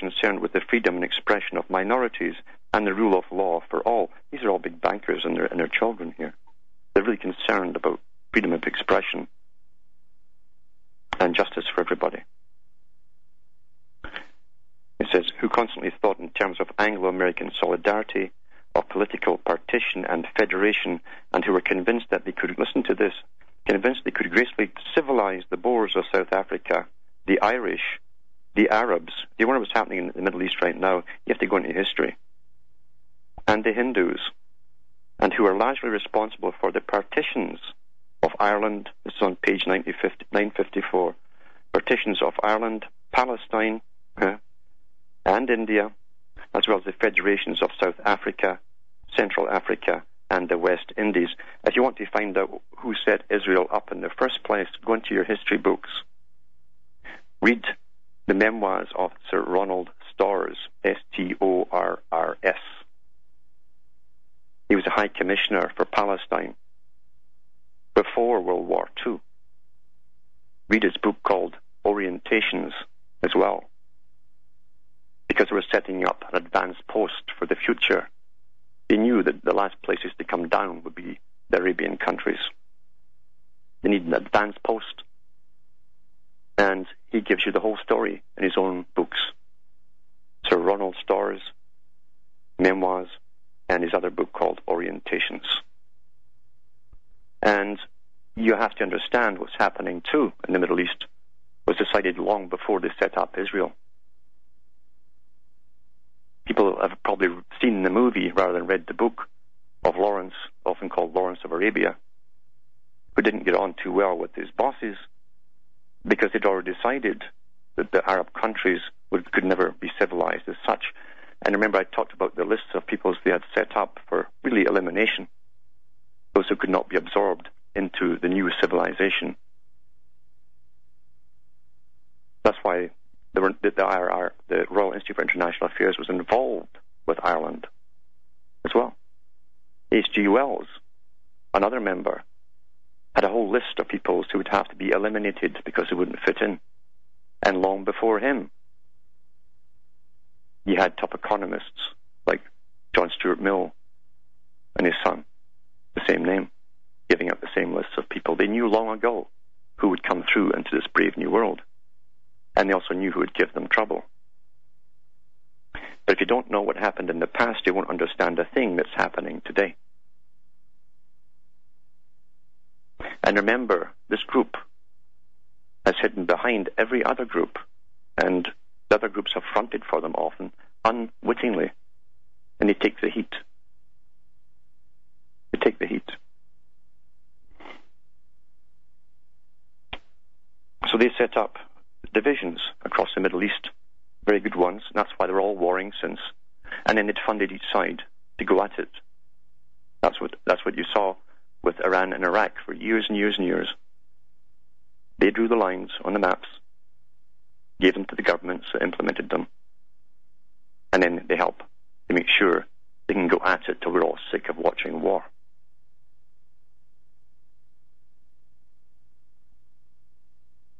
concerned with the freedom and expression of minorities and the rule of law for all. These are all big bankers and their children here. They're really concerned about freedom of expression and justice for everybody. It says, who constantly thought in terms of Anglo-American solidarity, of political partition and federation, and who were convinced that they could, listen to this, convinced they could gracefully civilize the Boers of South Africa, the Irish, the Arabs. Do you wonder what's happening in the Middle East right now? You have to go into history. And the Hindus, and who are largely responsible for the partitions of Ireland. This is on page 954. Partitions of Ireland, Palestine, and India, as well as the federations of South Africa, Central Africa, and the West Indies. If you want to find out who set Israel up in the first place, go into your history books. Read the memoirs of Sir Ronald Storrs, S-T-O-R-R-S. He was a High Commissioner for Palestine before World War II. Read his book called Orientations as well, because they were setting up an advanced post for the future. They knew that the last places to come down would be the Arabian countries. They need an advanced post. And he gives you the whole story in his own books. Sir Ronald Storrs' memoirs and his other book called Orientations. And you have to understand what's happening too in the Middle East was decided long before they set up Israel. People have probably seen the movie rather than read the book of Lawrence, often called Lawrence of Arabia, who didn't get on too well with his bosses because they'd already decided that the Arab countries could never be civilized as such. And remember, I talked about the lists of peoples they had set up for really elimination, those who could not be absorbed into the new civilization. That's why the IRR, the Royal Institute for International Affairs, was involved with Ireland as well. H.G. Wells, another member, had a whole list of peoples who would have to be eliminated because they wouldn't fit in. And long before him, you had top economists like John Stuart Mill and his son, the same name, giving up the same lists of people. They knew long ago who would come through into this brave new world. And they also knew who would give them trouble. But if you don't know what happened in the past, you won't understand a thing that's happening today. And remember, this group has hidden behind every other group, and the other groups have fronted for them often, unwittingly, and they take the heat. They take the heat. So they set up divisions across the Middle East, very good ones, and that's why they're all warring since. And then they'd funded each side to go at it. That's what you saw with Iran and Iraq for years and years and years. They drew the lines on the maps, gave them to the governments that implemented them, and then they help to make sure they can go at it till we're all sick of watching war.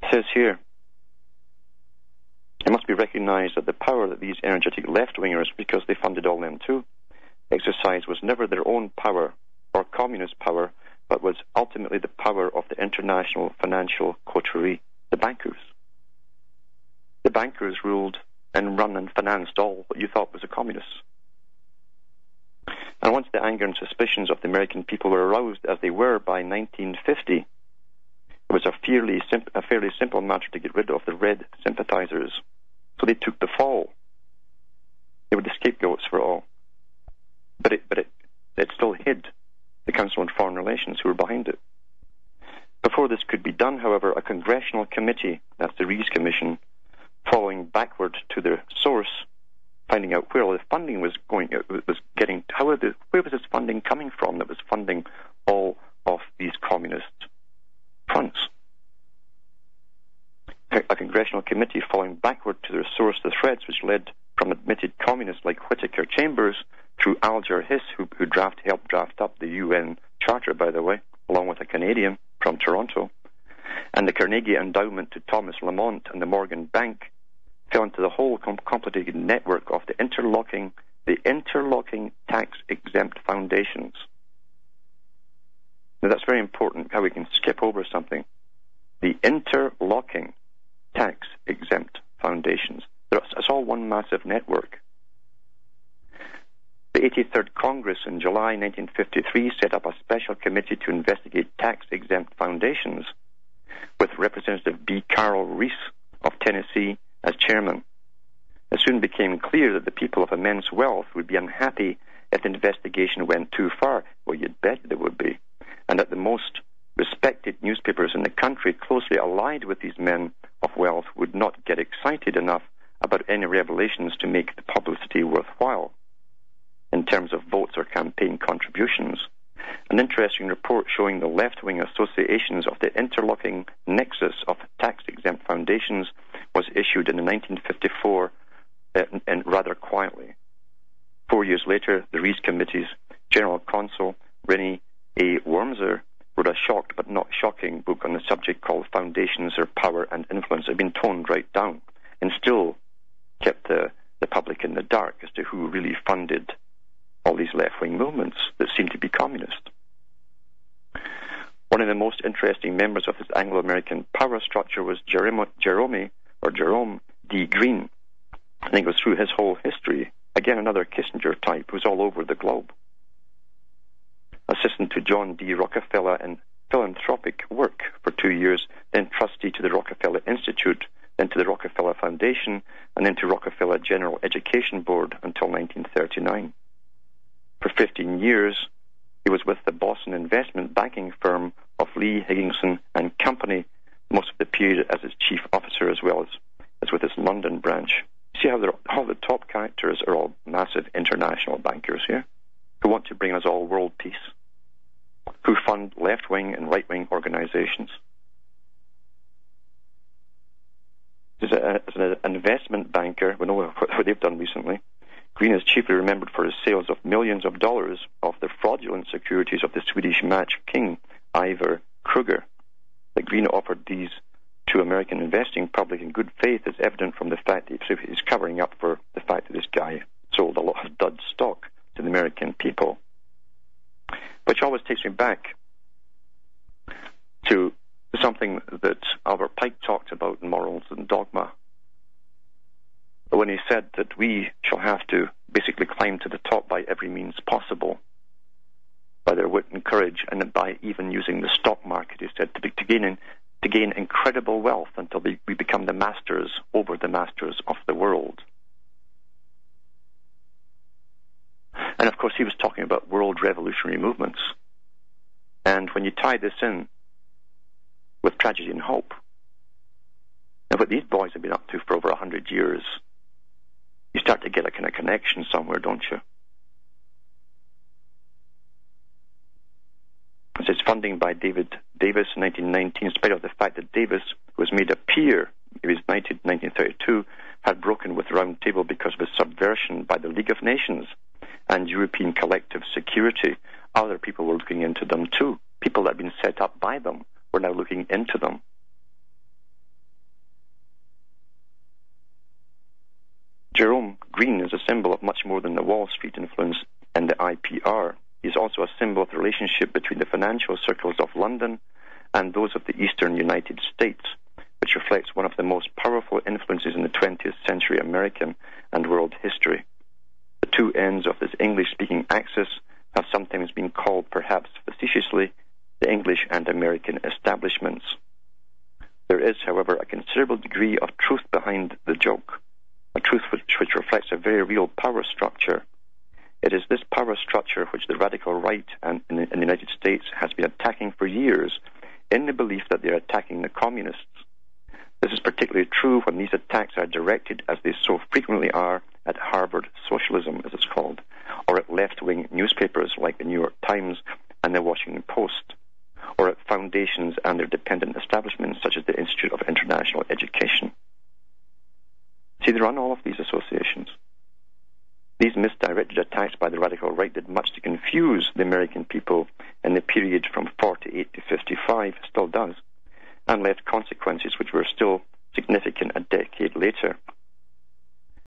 It says here, it must be recognized that the power that these energetic left-wingers, because they funded all them too, exercised was never their own power or communist power, but was ultimately the power of the international financial coterie, the bankers. The bankers ruled and run and financed all what you thought was the communists. And once the anger and suspicions of the American people were aroused, as they were by 1950, it was a fairly simple matter to get rid of the red sympathizers. So they took the fall. They were the scapegoats for all. But it still hid the Council on Foreign Relations who were behind it. Before this could be done, however, a congressional committee, that's the Rees Commission, following backward to the source, finding out where all the funding was going, where was this funding coming from that was funding all of these communist fronts. A congressional committee following backward to their source the threads which led from admitted communists like Whittaker Chambers through Alger Hiss, who helped draft up the UN Charter, by the way, along with a Canadian from Toronto, and the Carnegie Endowment to Thomas Lamont and the Morgan Bank, fell into the whole complicated network of the interlocking tax-exempt foundations. Now that's very important, how we can skip over something. The interlocking tax-exempt foundations. It's all one massive network. The 83rd Congress in July 1953 set up a special committee to investigate tax-exempt foundations, with Representative B. Carroll Reese of Tennessee as chairman. It soon became clear that the people of immense wealth would be unhappy if the investigation went too far. Well, you'd bet they would be. And that the most respected newspapers in the country closely allied with these men of wealth would not get excited enough about any revelations to make the publicity worthwhile in terms of votes or campaign contributions. An interesting report showing the left-wing associations of the interlocking nexus of tax-exempt foundations was issued in 1954 and rather quietly. 4 years later, the Reese Committee's General Counsel, Rennie A. Wormser, wrote a shocked but not shocking book on the subject called Foundations, Their Power and Influence. It had been toned right down and still kept the public in the dark as to who really funded all these left-wing movements that seemed to be communist. One of the most interesting members of this Anglo-American power structure was Jerome D. Green. I think it was through his whole history. Again, another Kissinger type who's all over the globe. Assistant to John D. Rockefeller in philanthropic work for 2 years, then trustee to the Rockefeller Institute, then to the Rockefeller Foundation, and then to Rockefeller General Education Board until 1939. For 15 years, he was with the Boston investment banking firm of Lee, Higginson and Company, most of the period as its chief officer, as well as with its London branch. See how the top characters are all massive international bankers here, who want to bring us all world peace, who fund left-wing and right-wing organizations. As an investment banker, we know what they've done recently. Green is chiefly remembered for his sales of millions of dollars of the fraudulent securities of the Swedish match king, Ivar Kruger. That Green offered these to American investing public in good faith is evident from the fact that he's covering up for the fact that this guy sold a lot of dud stock to the American people. Which always takes me back to something that Albert Pike talked about in Morals and Dogma, when he said that we shall have to basically climb to the top by every means possible, by their wit and courage, and by even using the stock market, he said, to gain incredible wealth until we become the masters over the masters of the world. And of course he was talking about world revolutionary movements. And when you tie this in with tragedy and hope, and what these boys have been up to for over 100 years, you start to get a kind of connection somewhere, don't you? It says funding by David Davis in 1919, in spite of the fact that Davis, who was made a peer, he was knighted in 1932, had broken with Round Table because of his subversion by the League of Nations and European Collective Security. Other people were looking into them too. People that had been set up by them were now looking into them. Jerome Green is a symbol of much more than the Wall Street influence and the IPR. He is also a symbol of the relationship between the financial circles of London and those of the eastern United States, which reflects one of the most powerful influences in the 20th century American and world history. The two ends of this English-speaking axis have sometimes been called, perhaps facetiously, the English and American establishments. There is, however, a considerable degree of truth behind the joke, a truth which reflects a very real power structure. It is this power structure which the radical right in the United States has been attacking for years, in the belief that they are attacking the communists. This is particularly true when these attacks are directed, as they so frequently are, at Harvard socialism, as it's called, or at left-wing newspapers like the New York Times and the Washington Post, or at foundations and their dependent establishments such as the Institute of International Education. See, they run all of these associations. These misdirected attacks by the radical right did much to confuse the American people in the period from 48 to 55, still does, and left consequences which were still significant a decade later.